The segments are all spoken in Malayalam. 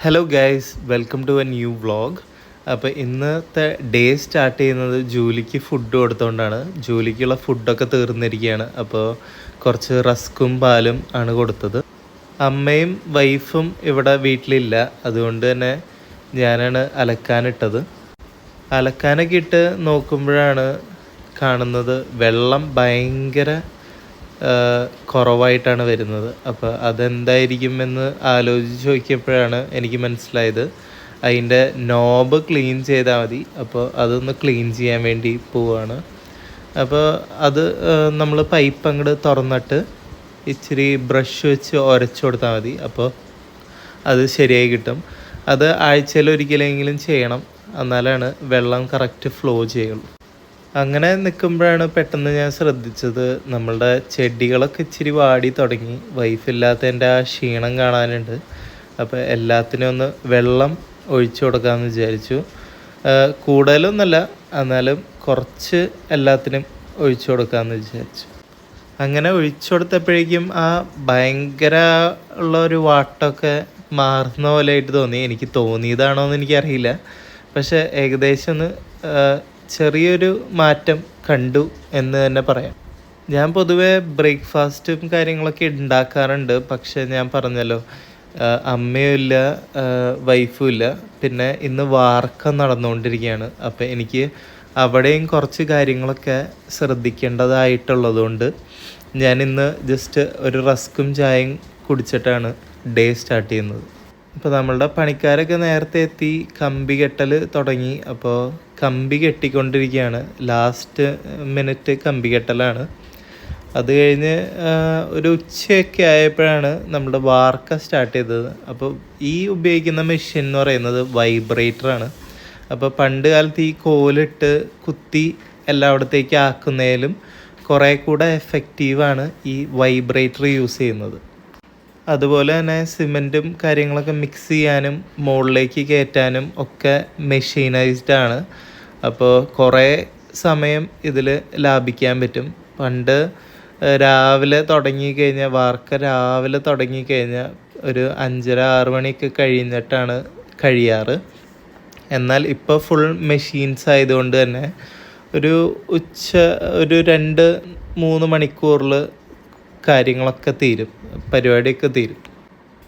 Hello guys, welcome to a new vlog. അപ്പോൾ ഇന്നത്തെ ഡേ സ്റ്റാർട്ട് ചെയ്യുന്നത് ജോലിക്ക് ഫുഡ് കൊടുത്തുകൊണ്ടാണ്. ജോലിക്കുള്ള ഫുഡൊക്കെ തീർന്നിരിക്കുകയാണ്. അപ്പോൾ കുറച്ച് റസ്ക്കും പാലും ആണ് കൊടുത്തത്. അമ്മയും വൈഫും ഇവിടെ വീട്ടിലില്ല, അതുകൊണ്ട് തന്നെ ഞാനാണ് അലക്കാനിട്ടത്. അലക്കാനൊക്കെ ഇട്ട് നോക്കുമ്പോഴാണ് കാണുന്നത് വെള്ളം ഭയങ്കര കുറവായിട്ടാണ് വരുന്നത്. അപ്പോൾ അതെന്തായിരിക്കുമെന്ന് ആലോചിച്ച് നോക്കിയപ്പോഴാണ് എനിക്ക് മനസ്സിലായത് അതിൻ്റെ നോബ് ക്ലീൻ ചെയ്താൽ മതി. അപ്പോൾ അതൊന്ന് ക്ലീൻ ചെയ്യാൻ വേണ്ടി പോവുകയാണ്. അപ്പോൾ അത് നമ്മൾ പൈപ്പ് അങ്ങോട്ട് തുറന്നിട്ട് ഇച്ചിരി ബ്രഷ് വെച്ച് ഉരച്ചു കൊടുത്താൽ മതി. അപ്പോൾ അത് ശരിയായി കിട്ടും. അത് ആഴ്ചയിൽ ഒരിക്കലെങ്കിലും ചെയ്യണം, എന്നാലാണ് വെള്ളം കറക്റ്റ് ഫ്ലോ ചെയ്യുള്ളൂ. അങ്ങനെ നിൽക്കുമ്പോഴാണ് പെട്ടെന്ന് ഞാൻ ശ്രദ്ധിച്ചത് നമ്മളുടെ ചെടികളൊക്കെ ഇച്ചിരി വാടി തുടങ്ങി. വൈഫില്ലാത്തതിൻ്റെ ആ ക്ഷീണം കാണാനുണ്ട്. അപ്പോൾ എല്ലാത്തിനും ഒന്ന് വെള്ളം ഒഴിച്ചു കൊടുക്കാമെന്ന് വിചാരിച്ചു. കൂടുതലൊന്നുമല്ല, എന്നാലും കുറച്ച് എല്ലാത്തിനും ഒഴിച്ചു കൊടുക്കാമെന്ന് വിചാരിച്ചു. അങ്ങനെ ഒഴിച്ചു കൊടുത്തപ്പോഴേക്കും ആ ഭയങ്കര ഉള്ള ഒരു വാട്ടമൊക്കെ മാറുന്ന പോലെയായിട്ട് തോന്നി. എനിക്ക് തോന്നിയതാണോ എന്ന് എനിക്കറിയില്ല, പക്ഷേ ഏകദേശം ഒന്ന് ചെറിയൊരു മാറ്റം കണ്ടു എന്ന് തന്നെ പറയാം. ഞാൻ പൊതുവേ ബ്രേക്ക്ഫാസ്റ്റും കാര്യങ്ങളൊക്കെ ഉണ്ടാക്കാറുണ്ട്, പക്ഷേ ഞാൻ പറഞ്ഞല്ലോ അമ്മയും ഇല്ല, വൈഫും ഇല്ല. പിന്നെ ഇന്ന് വാർക്കം നടന്നുകൊണ്ടിരിക്കുകയാണ്. അപ്പോൾ എനിക്ക് അവിടെയും കുറച്ച് കാര്യങ്ങളൊക്കെ ശ്രദ്ധിക്കേണ്ടതായിട്ടുള്ളതുകൊണ്ട് ഞാൻ ഇന്ന് ജസ്റ്റ് ഒരു റസ്ക്കും ചായയും കുടിച്ചിട്ടാണ് ഡേ സ്റ്റാർട്ട് ചെയ്യുന്നത്. അപ്പോൾ നമ്മളുടെ പണിക്കാരൊക്കെ നേരത്തെ എത്തി കമ്പി കെട്ടൽ തുടങ്ങി. അപ്പോൾ കമ്പി കെട്ടിക്കൊണ്ടിരിക്കുകയാണ്. ലാസ്റ്റ് മിനിറ്റ് കമ്പി കെട്ടലാണ്. അത് കഴിഞ്ഞ് ഒരു ഉച്ചയൊക്കെ ആയപ്പോഴാണ് നമ്മുടെ വാർക്ക സ്റ്റാർട്ട് ചെയ്തത്. അപ്പോൾ ഈ ഉപയോഗിക്കുന്ന മെഷീൻ എന്ന് പറയുന്നത് വൈബ്രേറ്ററാണ്. അപ്പോൾ പണ്ട് കാലത്ത് ഈ കോലിട്ട് കുത്തി എല്ലായിടത്തേക്ക് ആക്കുന്നതിലും കുറേ കൂടെ എഫക്റ്റീവാണ് ഈ വൈബ്രേറ്റർ യൂസ് ചെയ്യുന്നത്. അതുപോലെ തന്നെ സിമെൻറ്റും കാര്യങ്ങളൊക്കെ മിക്സ് ചെയ്യാനും മുകളിലേക്ക് കയറ്റാനും ഒക്കെ മെഷീനൈസ്ഡ് ആണ്. അപ്പോൾ കുറേ സമയം ഇതിൽ ലാഭിക്കാൻ പറ്റും. പണ്ട് രാവിലെ തുടങ്ങിക്കഴിഞ്ഞാൽ വാർക്ക രാവിലെ തുടങ്ങിക്കഴിഞ്ഞാൽ ഒരു 5:30-6 മണിയൊക്കെ കഴിഞ്ഞിട്ടാണ് കഴിയാറ്. എന്നാൽ ഇപ്പോൾ ഫുൾ മെഷീൻസ് ആയതുകൊണ്ട് തന്നെ ഒരു 2-3 മണിക്കൂറിൽ കാര്യങ്ങളൊക്കെ തീരും, പരിപാടിയൊക്കെ തീരും.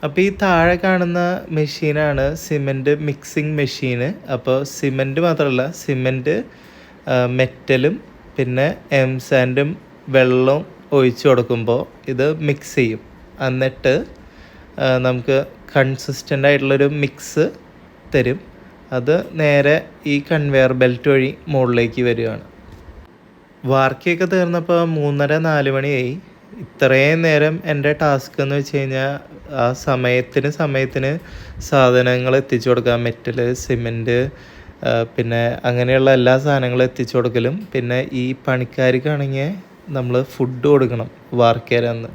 അപ്പോൾ ഈ താഴെ കാണുന്ന മെഷീനാണ് സിമെൻറ്റ് മിക്സിങ് മെഷീന്. അപ്പോൾ സിമെൻറ്റ് മാത്രമല്ല, സിമെൻറ്റ്, മെറ്റലും പിന്നെ എംസാൻഡും വെള്ളവും ഒഴിച്ചു കൊടുക്കുമ്പോൾ ഇത് മിക്സ് ചെയ്യും. എന്നിട്ട് നമുക്ക് കൺസിസ്റ്റൻ്റ് ആയിട്ടുള്ളൊരു മിക്സ് തരും. അത് നേരെ ഈ കൺവെയർ ബെൽറ്റ് വഴി മുകളിലേക്ക് വരികയാണ്. വാർക്കയൊക്കെ തീർന്നപ്പോൾ 3:30-4 മണിയായി. ഇത്രയും നേരം എൻ്റെ ടാസ്ക് എന്ന് വെച്ച് കഴിഞ്ഞാൽ ആ സമയത്തിന് സാധനങ്ങൾ എത്തിച്ചു കൊടുക്കുക. മെറ്റൽ, സിമെൻറ്റ്, പിന്നെ അങ്ങനെയുള്ള എല്ലാ സാധനങ്ങളും എത്തിച്ചു കൊടുക്കലും, പിന്നെ ഈ പണിക്കാർക്കാണെങ്കിൽ നമ്മൾ ഫുഡ് കൊടുക്കണം വാർക്കേരന്ന്.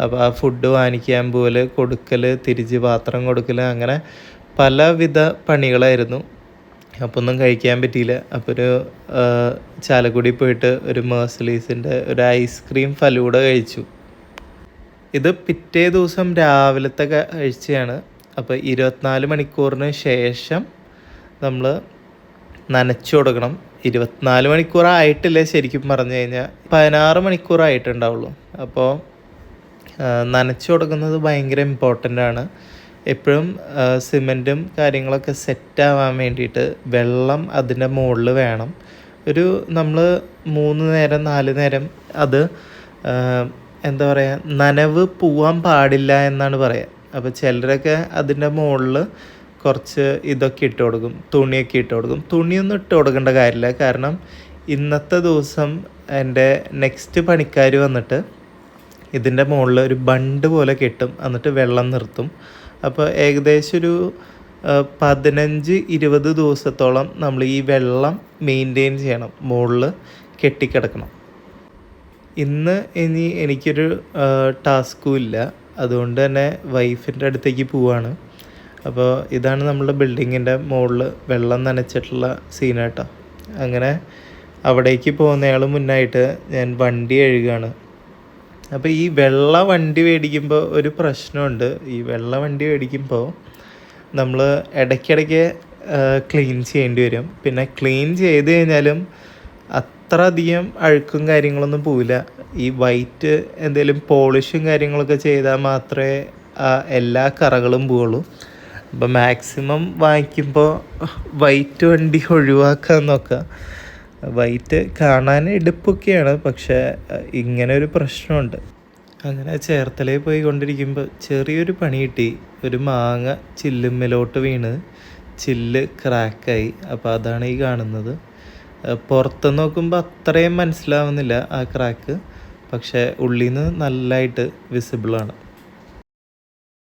അപ്പോൾ ആ ഫുഡ് വാങ്ങിക്കാൻ പോലെ കൊടുക്കൽ, തിരിച്ച് പാത്രം കൊടുക്കൽ, അങ്ങനെ പലവിധ പണികളായിരുന്നു. അപ്പോൾ ഒന്നും കഴിക്കാൻ പറ്റിയില്ല. അപ്പോൾ ഒരു ചാലക്കുടി പോയിട്ട് ഒരു മേഴ്സലീസിൻ്റെ ഒരു ഐസ്ക്രീം ഫലൂഡ കഴിച്ചു. ഇത് പിറ്റേ ദിവസം രാവിലത്തെ കാഴ്ചയാണ്. അപ്പോൾ 24 മണിക്കൂറിന് ശേഷം നമ്മൾ നനച്ചു കൊടുക്കണം. 24 മണിക്കൂറായിട്ടില്ല, ശരിക്കും പറഞ്ഞു കഴിഞ്ഞാൽ 16 മണിക്കൂറായിട്ടുണ്ടാവുള്ളൂ. അപ്പോൾ നനച്ചു കൊടുക്കുന്നത് ഭയങ്കര ഇമ്പോർട്ടൻ്റ് ആണ്. എപ്പോഴും സിമെൻറ്റും കാര്യങ്ങളൊക്കെ സെറ്റാവാൻ വേണ്ടിയിട്ട് വെള്ളം അതിൻ്റെ മുകളിൽ വേണം. നമ്മൾ 3 നേരം 4 നേരം അത് എന്താ പറയുക, നനവ് പോവാൻ പാടില്ല എന്നാണ് പറയുക. അപ്പോൾ ചിലരൊക്കെ അതിൻ്റെ മുകളിൽ കുറച്ച് ഇതൊക്കെ ഇട്ട് കൊടുക്കും, തുണിയൊക്കെ ഇട്ട് കൊടുക്കും. തുണിയൊന്നും ഇട്ട് കൊടുക്കേണ്ട കാര്യമില്ല, കാരണം ഇന്നത്തെ ദിവസം എൻ്റെ നെക്സ്റ്റ് പണിക്കാർ വന്നിട്ട് ഇതിൻ്റെ മുകളിൽ ഒരു ബണ്ട് പോലെ കെട്ടും, എന്നിട്ട് വെള്ളം നിർത്തും. അപ്പോൾ ഏകദേശം ഒരു 15-20 ദിവസത്തോളം നമ്മൾ ഈ വെള്ളം മെയിൻറ്റെയിൻ ചെയ്യണം, മുകളിൽ കെട്ടിക്കിടക്കണം. ഇനി എനിക്കൊരു ടാസ്കും ഇല്ല, അതുകൊണ്ട് തന്നെ വൈഫിൻ്റെ അടുത്തേക്ക് പോവാണ്. അപ്പോൾ ഇതാണ് നമ്മളുടെ ബിൽഡിങ്ങിൻ്റെ മുകളിൽ വെള്ളം നനച്ചിട്ടുള്ള സീനാട്ടോ. അങ്ങനെ അവിടേക്ക് പോകുന്നയാൾ മുന്നായിട്ട് ഞാൻ വണ്ടി കഴുകുകയാണ്. അപ്പോൾ ഈ വെള്ള വണ്ടി മേടിക്കുമ്പോൾ ഒരു പ്രശ്നമുണ്ട്. ഈ വെള്ള വണ്ടി മേടിക്കുമ്പോൾ നമ്മൾ ഇടയ്ക്കിടയ്ക്ക് ക്ലീൻ ചെയ്യേണ്ടി വരും. പിന്നെ ക്ലീൻ ചെയ്ത് കഴിഞ്ഞാലും അത്ര അധികം അഴുക്കും കാര്യങ്ങളൊന്നും പോവില്ല. ഈ വൈറ്റ് എന്തെങ്കിലും പോളിഷും കാര്യങ്ങളൊക്കെ ചെയ്താൽ മാത്രമേ എല്ലാ കറകളും പോവുള്ളൂ. അപ്പോൾ മാക്സിമം വാങ്ങിക്കുമ്പോൾ വൈറ്റ് വണ്ടി ഒഴിവാക്കാൻ നോക്കുക. വൈറ്റ് കാണാൻ എടുപ്പൊക്കെയാണ്, പക്ഷേ ഇങ്ങനെ ഒരു പ്രശ്നമുണ്ട്. അങ്ങനെ ചേർത്തലയിൽ പോയി കൊണ്ടിരിക്കുമ്പോൾ ചെറിയൊരു പണി കിട്ടി. ഒരു മാങ്ങ ചില്ലുമ്മലോട്ട് വീണ് ചില്ല് ക്രാക്കായി. അപ്പോൾ അതാണ് ഈ കാണുന്നത്. പുറത്ത് നോക്കുമ്പോൾ അത്രയും മനസ്സിലാവുന്നില്ല ആ ക്രാക്ക്, പക്ഷേ ഉള്ളിൽ നിന്ന് നല്ലതായിട്ട് വിസിബിളാണ്.